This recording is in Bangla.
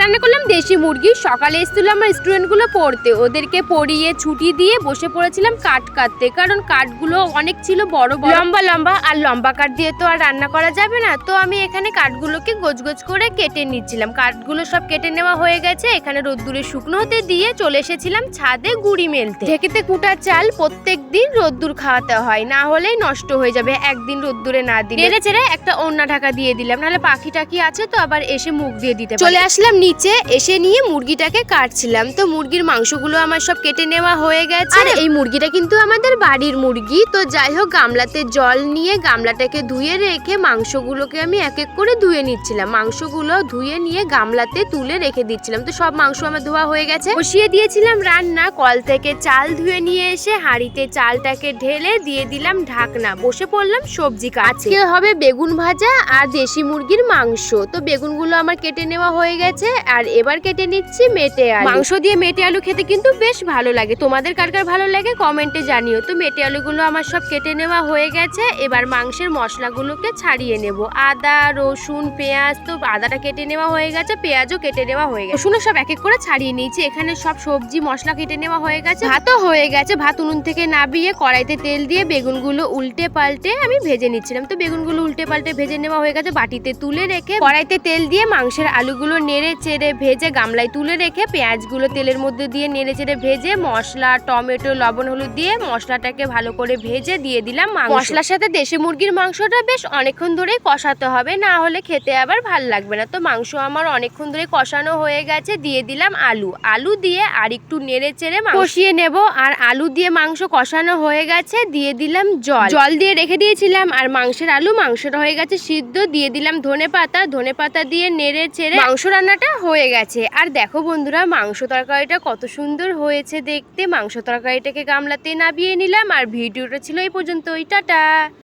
রান্না করলাম দেশি মুরগি। সকালে এসেছিল আমার স্টুডেন্টগুলো পড়তে, ওদেরকে পড়িয়ে ছুটি দিয়ে বসে পড়েছিলাম কাঠ কাটতে, কারণ কাঠগুলো অনেক ছিল বড় বড় লম্বা লম্বা, আর লম্বা কাঠ দিয়ে তো আর রান্না করা যাবে না। তো আমি এখানে কাঠগুলোকে গোছ গোছ করে কেটে নিচ্ছিলাম। কাঠগুলো সব কেটে নেওয়া হয়ে গেছে। এখানে রোদ্দুরে শুকনো হতে দিয়ে চলে এসেছিলাম ছাদে গুঁড়ি মেলতে। ঢেকিতে কুটা চাল প্রত্যেক দিন রোদ্দুর খাওয়াতে হয়, না হলেই নষ্ট হয়ে যাবে একদিন রোদ্দুরে না দিলে। নেড়ে চেড়ে একটা ওড়না ঢাকা দিয়ে দিলাম, নাহলে পাখি টাকি আছে তো আবার এসে মুখ দিয়ে দিতে পারে। চলে আসলাম নিচে, এসে নিয়ে মুরগিটাকে কাটছিলাম। তো মুরগির মাংসগুলো আমার সব কেটে নেওয়া হয়ে গেছে। আর এই মুরগিটা কিন্তু আমাদের বাড়ির মুরগি। তো যাই হোক, গামলাতে জল নিয়ে গামলাটাকে ধুয়ে রেখে মাংসগুলোকে আমি এক এক করে ধুয়ে নিচ্ছিলাম। মাংসগুলো ধুয়ে নিয়ে গামলাতে তুলে রেখে দিচ্ছিলাম। তো সব মাংস আমার ধোয়া হয়ে গেছে। বসিয়ে দিয়েছিলাম রান্না। কল থেকে চাল ধুয়ে নিয়ে এসে হাঁড়িতে চালটাকে ঢেলে দিয়ে দিলাম ঢাকনা। বসে পড়লাম সবজি কাটতে। আজকে হবে বেগুন ভাজা আর দেশি মুরগির মাংস। তো বেগুনগুলো আমার কেটে নেওয়া হয়ে গেছে, আর এবার কেটে নিচ্ছি মেটে আলু। মাংস দিয়ে মেটে আলু খেতে কিন্তু বেশ ভালো লাগে। তোমাদের কার কার ভালো লাগে কমেন্টে জানিও। তো মেটে আলুগুলো আমার সব কেটে নেওয়া হয়ে গেছে। এবার মাংসের মশলাগুলোকে ছাড়িয়ে নেব। আদা, রসুন, পেঁয়াজ। তো আদাটা কেটে নেওয়া হয়ে গেছে, পেঁয়াজও কেটে নেওয়া হয়ে গেছে। রসুনও সব এক এক করে ছাড়িয়ে নিয়েছি। এখানে সব সবজি মশলা কেটে নেওয়া হয়ে গেছে। ভাতও হয়ে গেছে। ভাত উনুন থেকে নাবিয়ে কড়াইতে তেল দিয়ে বেগুনগুলো উল্টে পাল্টে আমি ভেজে নিচ্ছিলাম। তো বেগুনগুলো উল্টে পাল্টে ভেজে নেওয়া হয়ে গেছে। বাটিতে তুলে রেখে কড়াইতে তেল দিয়ে মাংসের আলুগুলো নেড়ে চেড়ে ভেজে গামলায় তুলে রেখে পেঁয়াজগুলো তেলের মধ্যে দিয়ে নেড়ে চেড়ে ভেজে মশলা, টমেটো, লবণ, হলুদ দিয়ে মশলাটাকে ভালো করে ভেজে দিয়ে দিলাম মাংস। মশলার সাথে দেশি মুরগির মাংসটা বেশ অনেকক্ষণ ধরেই কষাতে হবে, না হলে খেতে আবার ভাল লাগবে না। তো মাংস আমার অনেকক্ষণ ধরে কষানো হয়ে গেছে। দিয়ে দিলাম আলু। আলু দিয়ে আর একটু নেড়ে চেড়ে কষিয়ে নেব। আর আলু দিয়ে মাংস কষানো হয়ে গেছে, দিয়ে দিলাম জল দিয়ে রেখে দিয়েছিলাম। আর মাংসটা হয়ে গেছে সিদ্ধ। দিয়ে দিলাম ধনে পাতা দিয়ে নেড়ে চেড়ে মাংস রান্নাটা হয়ে গেছে। আর দেখো বন্ধুরা, মাংস তরকারিটা কত সুন্দর হয়েছে দেখতে। মাংস তরকারিটাকে গামলাতে নাবিয়ে নিলাম। আর ভিডিওটা ছিল এই পর্যন্তই। টাটা।